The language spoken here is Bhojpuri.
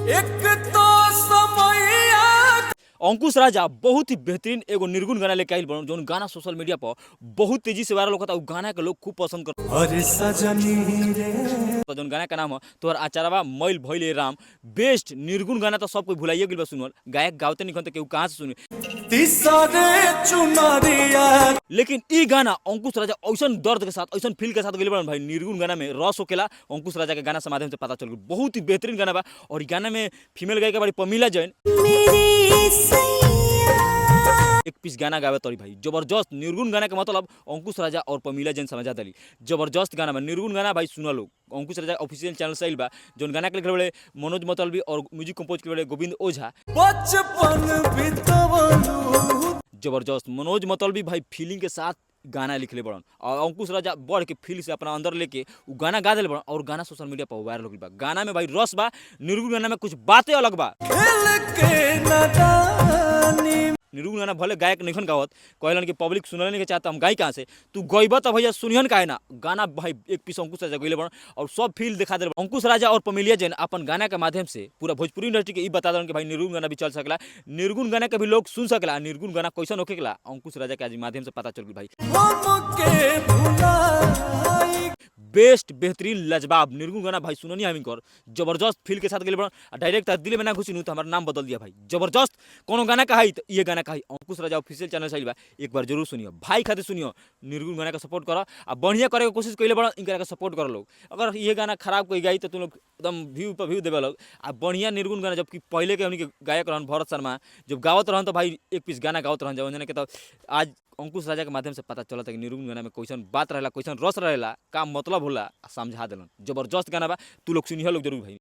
एक तो समैया। अंकुश राजा बहुत ही बेहतरीन एगो निर्गुण गाना लेके आइल बड़न, जौन गाना सोशल मीडिया पर बहुत तेजी से वायरल होता। उ गाना के लोग खूब पसंद करता। अरे सजनी रे जौन गाना का नाम है तोहर आचारवा मैल भइले राम। बेस्ट निर्गुण गाना तो सब कोई भुलाइए गेल बा सुनल। गायक गावते नहीं खनते केहू कहां से सुनी। तीसरे चुनरिया। लेकिन ई गाना अंकुश राजा ऐसा दर्द के साथ ऐसा फील के साथ गेल बड़न भाई। निर्गुण गाना में रस होकेला। अंकुश राजा के गाना के माध्यम से पता चल गई बहुत ही बेहतरीन गाना बा। और ई गाना में फीमेल गायिका बड़ी पमीला जैन एक पीस गाना गावे तोरी भाई जबरदस्त। निर्गुण गाना के मतलब अंकुश राजा और पमीला जैन समझा दली। जबरदस्त गाना बा निर्गुण गाना भाई सुना लोग। अंकुश राजा ऑफिशियल चैनल से आइल बा। जौन गाना के लिखले बड़े मनोज मतलबी और म्यूजिक कंपोज के बड़े गोविंद ओझा। बचपन बितवलू। जबरदस्त मनोज मतलबी भाई फीलिंग के साथ गाना लिखले बड़न। और अंकुश राजा बढ़ के फील से अपना अंदर लेके उ गाना गा दिले बड़न। और गाना सोशल मीडिया पर वायरल हो गइल बा। गाना में भाई रस बा। निर्गुण गाना में कुछ बातें अलग बा। खेल के नदानी। निर्गुण गाना भले गायक नहीं गावत कहलन कि पब्लिक सुनने नहीं के चाहता हम गाई कहाँ से। तू गईब तो भैया सुनिहन काहे ना। गाना भाई एक पीस अंकुश राजा गइले बड़न और सब फील दिखा दे। अंकुश राजा और पमीलिया जैन अपन गाना के माध्यम से पूरा भोजपुरी इंडस्ट्री के ई बता दन कि भाई निर्गुण गाना भी चल सकला। निर्गुण गाना के भी लोग सुन सकला। निर्गुण गाना कैसन होकेला अंकुश राजा के आज माध्यम से पता चल गई भाई। हमके भुलाई। बेस्ट बेहतरीन लाजवाब निर्गुण गाना भाई सुननी हमिंग कर जबरदस्त फील के साथ गेल बड़न। डायरेक्ट दिल में ना घुसी तो हमारा नाम बदल दिया भाई। जबरदस्त कोनो गाना का है तो ये गाना का है। अंकुश राजा ऑफिशियल चैनल से बा एक बार जरूर सुनियो भाई खातिर सुनियो। निर्गुण गाना का सपोर्ट करो आ बढ़िया करे के कोशिश कइले बड़ा इनका सपोर्ट करो लोग। अगर ये गाना खराब कोई गाई तो तुम लोग एकदम व्यू पर व्यू देवे लोग। आ बढ़िया निर्गुण गाना जबकि पहले के उनके गायक रहन भरत शर्मा जब गावत रहन तो भाई एक पीस गाना गावत रहन जब के तो आज अंकुश राजा के माध्यम से पता चलता कि निर्गुण गाना में कैसन बात रहेला कैसन रस रहेला का मतलब होला समझा दिलन। जबरदस्त गाना बा तू लोग सुनियो लोग जरूर भाई।